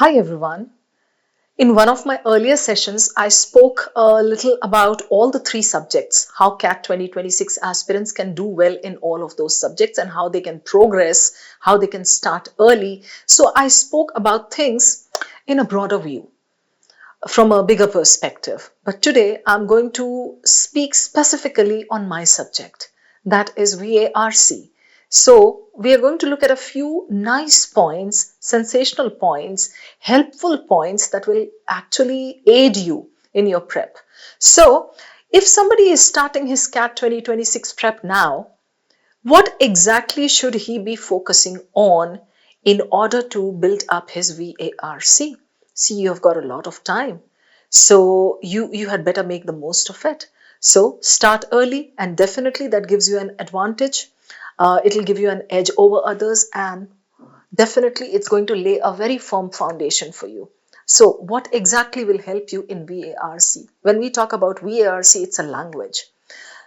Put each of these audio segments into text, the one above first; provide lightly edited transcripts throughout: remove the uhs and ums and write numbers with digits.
Hi everyone. In one of my earlier sessions, I spoke a little about all the three subjects, how CAT 2026 aspirants can do well in all of those subjects and how they can progress, how they can start early. So I spoke about things in a broader view, from a bigger perspective. But today I'm going to speak specifically on my subject, that is VARC. So we are going to look at a few nice points, sensational points, helpful points that will actually aid you in your prep. So if somebody is starting his CAT 2026 prep now, what exactly should he be focusing on in order to build up his VARC? See, you've got a lot of time. So you had better make the most of it. So start early, and definitely that gives you an advantage. It'll give you an edge over others, and definitely it's going to lay a very firm foundation for you. So what exactly will help you in VARC? When we talk about VARC, it's a language.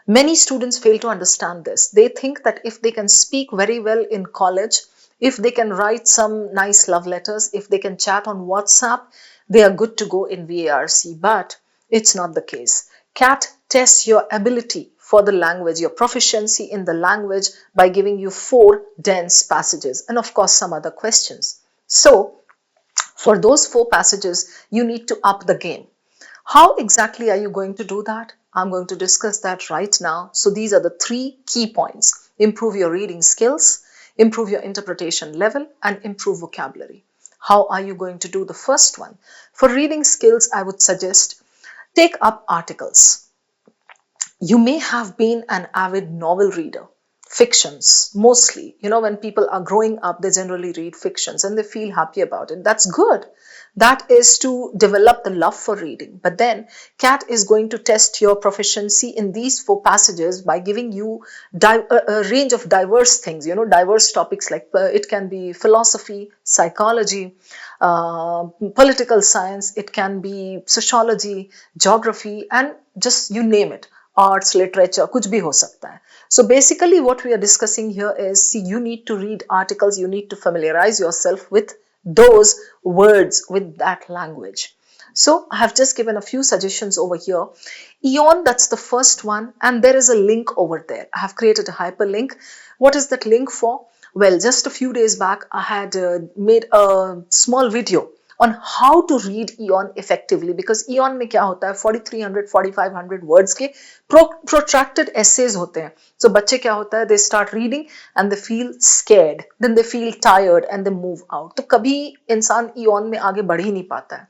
Many students fail to understand this. They think that if they can speak very well in college, if they can write some nice love letters, if they can chat on WhatsApp, they are good to go in VARC. But it's not the case. CAT tests your ability for the language, your proficiency in the language by giving you 4 dense passages and of course some other questions. So for those 4 passages, you need to up the game. How exactly are you going to do that? I'm going to discuss that right now. So these are the 3 key points. Improve your reading skills, improve your interpretation level, and improve vocabulary. How are you going to do the first one? For reading skills, I would suggest take up articles. You may have been an avid novel reader, fictions mostly. When people are growing up, they generally read fictions and they feel happy about it. That's good. That is to develop the love for reading. But then CAT is going to test your proficiency in these 4 passages by giving you a range of diverse things, diverse topics, like it can be philosophy, psychology, political science, it can be sociology, geography, and just you name it, arts, literature, kuch bhi ho sakta hai. So basically what we are discussing here is, see, you need to read articles, you need to familiarize yourself with those words, with that language. So I have just given a few suggestions over here. Eon, that's the first one, and there is a link over there. I have created a hyperlink. What is that link for? Well, just a few days back, I had made a small video on how to read Eon effectively, because Eon में क्या होता है, 4300 4500 words के protracted essays होते हैं. So बच्चे क्या होता है, they start reading and they feel scared, then they feel tired and they move out. तो कभी इंसान Eon में आगे बढ़ ही नहीं पाता है.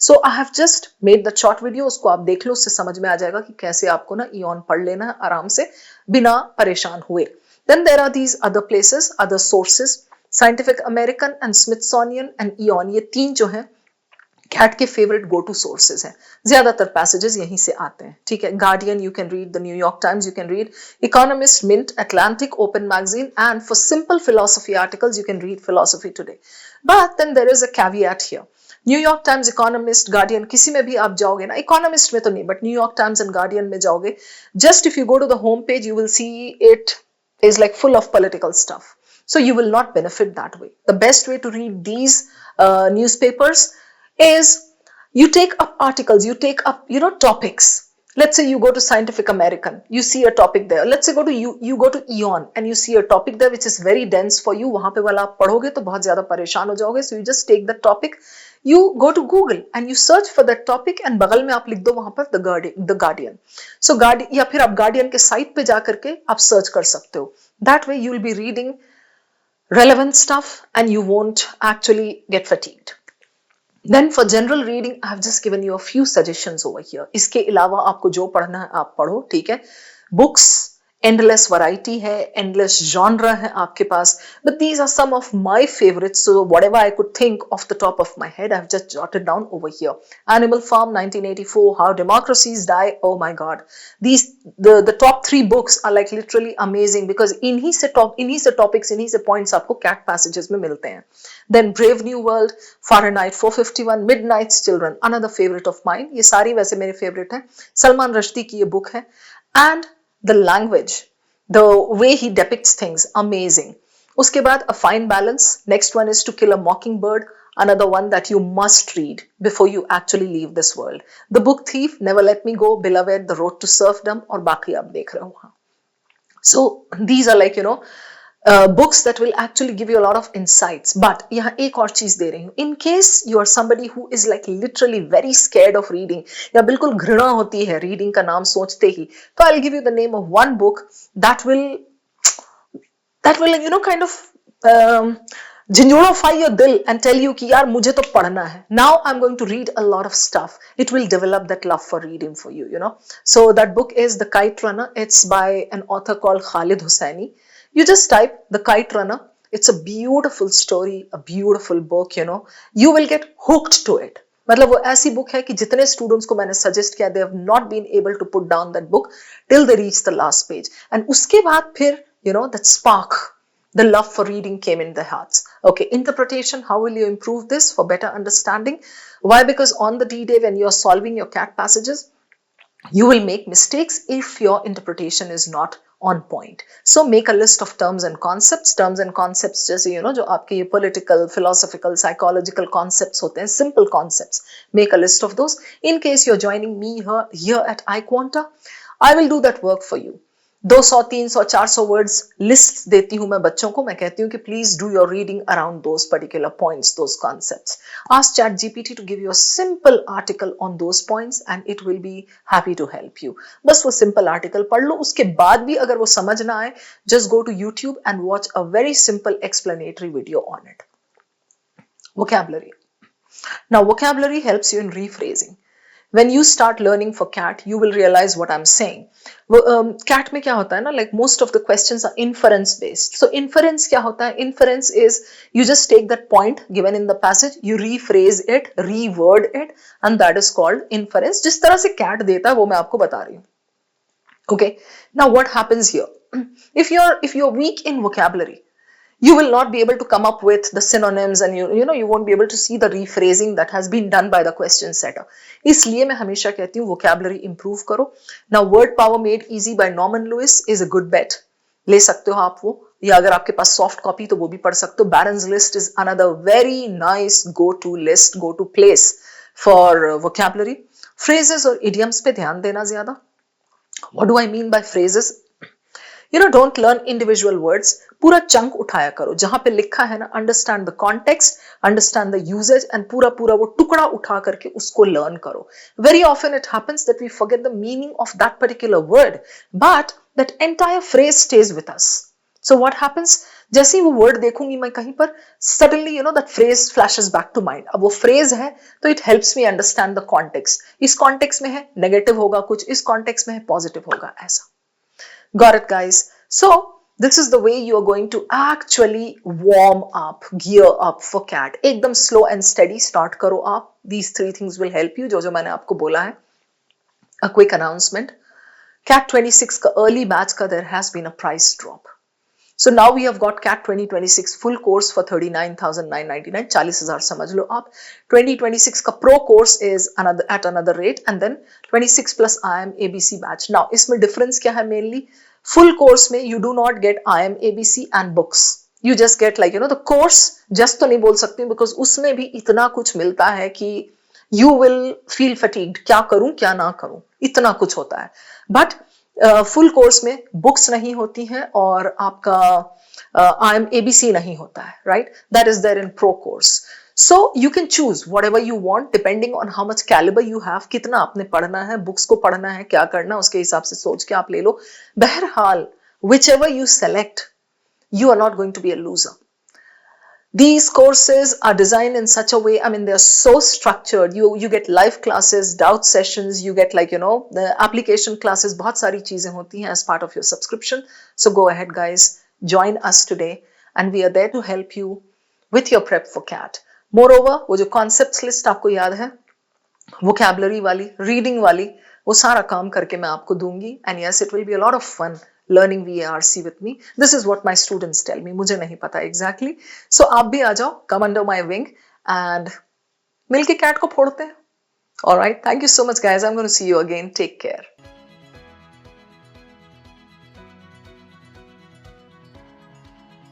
So I have just made the short video, उसको आप देख लो, उससे समझ में आ जाएगा कि कैसे आपको ना Eon पढ़ लेना है आराम से बिना परेशान हुए. Then there are these other places, other sources, Scientific American and Smithsonian and Eon, ये 3 जो हैं कैट के फेवरेट गो टू सोर्सेज हैं. ज्यादातर पैसेजेस यहीं से आते हैं. ठीक है. Guardian you can read, the New York Times you can read, Economist, Mint, Atlantic, Open magazine, and for simple philosophy articles you can read Philosophy Today. But then there is a caveat here. New York Times, Economist, Guardian, किसी में भी आप जाओगे ना, economist में तो नहीं, but New York Times and Guardian में जाओगे, just if you go to the home page you will see it is like full of political stuff. So you will not benefit that way. The best way to read these newspapers is you take up articles, you take up, topics. Let's say you go to Scientific American, you see a topic there. Let's say you go to Eon and you see a topic there which is very dense for you. वहां पे वाला आप पढ़ोगे तो बहुत ज्यादा परेशान हो जाओगे. So you just take the topic, you go to Google and you search for that topic and बगल में आप लिख दो वहां पर the Guardian. So Guardian, या फिर आप Guardian के साइट पे जा करके आप सर्च कर सकते हो. That way you will be reading relevant stuff and you won't actually get fatigued. Then for general reading, I have just given you a few suggestions over here. इसके अलावा आपको जो पढ़ना है आप पढ़ो. ठीक है. Books, endless variety है, endless genre है आपके पास, but these are some of my favorites. So whatever I could think off the top of my head, I've just jotted down over here. Animal Farm 1984, How Democracies Die. Oh my God, the top 3 books are like literally amazing, because इन्हीं से topics, इन्हीं से points आपको CAT passages में मिलते हैं. Then Brave New World, Fahrenheit 451, Midnight's Children, another favorite of mine. ये सारी वैसे मेरे favorite हैं. सलमान रश्दी की ये book है. And the language, the way he depicts things, amazing. उसके बाद A Fine Balance, next one is To Kill a Mockingbird, another one that you must read before you actually leave this world. The Book Thief, Never Let Me Go, Beloved, The Road to Serfdom, और बाकी आप देख रहे हो वहाँ. So these are like, books that will actually give you a lot of insights. But यहाँ एक और चीज दे रही हूँ. In case you are somebody who is like literally very scared of reading, या बिल्कुल घृणा होती है reading का नाम सोचते ही, तो I'll give you the name of one book that will kind of झंझोड़ाify your दिल and tell you कि यार मुझे तो पढ़ना है. Now I'm going to read a lot of stuff. It will develop that love for reading for you, So that book is The Kite Runner. It's by an author called Khalid Hosseini. You just type The Kite Runner. It's a beautiful story, a beautiful book, You will get hooked to it. मतलब वो ऐसी book है कि जितने students को मैंने suggest किया, they have not been able to put down that book till they reach the last page. And उसके बाद फिर, that spark, the love for reading came in their hearts. Okay, interpretation, how will you improve this for better understanding? Why? Because on the D-Day when you're solving your CAT passages, you will make mistakes if your interpretation is not on point. So make a list of terms and concepts. Terms and concepts जैसे जो आपके ये political, philosophical, psychological concepts होते हैं, simple concepts. Make a list of those. In case you're joining me here at iQuanta, I will do that work for you. 200, 300, 400 words lists देती हूँ मैं बच्चों को. मैं कहती हूँ कि please do your reading around those particular points, those concepts. Ask ChatGPT to give you a simple article on those points and it will be happy to help you. बस वो simple article पढ़ लो. उसके बाद भी अगर वो समझ ना आए, just go to YouTube and watch a very simple explanatory video on it. Vocabulary. Now vocabulary helps you in rephrasing. When you start learning for CAT, you will realize what I'm saying. CAT में क्या होता है ना, like most of the questions are inference based. So inference क्या होता है? Inference is you just take that point given in the passage, you rephrase it, reword it, and that is called inference. जिस तरह से CAT देता है वो मैं आपको बता रही हूँ. Okay. Now what happens here? If you're weak in vocabulary, you will not be able to come up with the synonyms and you won't be able to see the rephrasing that has been done by the question setter. इसलिए मैं हमेशा कहती हूँ vocabulary improve करो. Now word power made easy by Norman Lewis is a good bet. ले सकते हो आप वो, या अगर आपके पास soft copy तो वो भी पढ़ सकते हो. Barron's list is another very nice go-to list, go-to place for vocabulary. Phrases और idioms पे ध्यान देना ज्यादा. What do I mean by phrases? Don't learn individual words. पूरा चंक उठाया करो. जहां पे लिखा है ना, understand the context, understand the usage, and पूरा वो टुकड़ा उठा करके उसको learn करो. Very often it happens that we forget the meaning of that particular word, but that entire phrase stays with us. So what happens? जैसे ही वो word देखूंगी मैं कहीं पर, suddenly that phrase flashes back to mind. अब वो phrase है तो it helps me understand the context. इस context में है negative होगा कुछ, इस context में है positive होगा, ऐसा. Got it, guys? So this is the way you are going to actually warm up, gear up for CAT. एकदम slow and steady start करो आप. These 3 things will help you. जो मैंने आपको बोला है. A quick announcement. CAT 26 का early batch का there has been a price drop. So now we have got CAT 2026 full course for 39,999. 40,000 समझ लो आप. 2026 का pro course is at another rate, and then 26 plus IIM ABC batch. Now इसमें difference क्या है mainly? Full course में you do not get IIM ABC and books. You just get like the course. Just तो नहीं बोल सकती because उसमें भी इतना कुछ मिलता है कि you will feel fatigued. क्या करूं क्या ना करूं, इतना कुछ होता है. But फुल कोर्स में बुक्स नहीं होती हैं और आपका IIM ABC नहीं होता है, right? That is there in pro course. So you can choose whatever you want depending on how much calibre you have. कितना आपने पढ़ना है, बुक्स को पढ़ना है, क्या करना है, उसके हिसाब से सोच के आप ले लो. बहरहाल whichever you select, you are not going to be a loser. These courses are designed in such a way, I mean, they're so structured. You get live classes, doubt sessions, you get like, the application classes, बहुत सारी चीजें होती हैं as part of your subscription. So go ahead, guys, join us today and we are there to help you with your prep for CAT. Moreover, वो जो concepts list आपको याद है, vocabulary वाली, reading वाली, वो सारा काम करके मैं आपको दूंगी. And yes, it will be a lot of fun learning VARC with me. This is what my students tell me. मुझे नहीं पता exactly. So आप भी आ जाओ, come under my wing and मिलके CAT को फोड़ते हैं. All right. Thank you so much, guys. I'm going to see you again. Take care.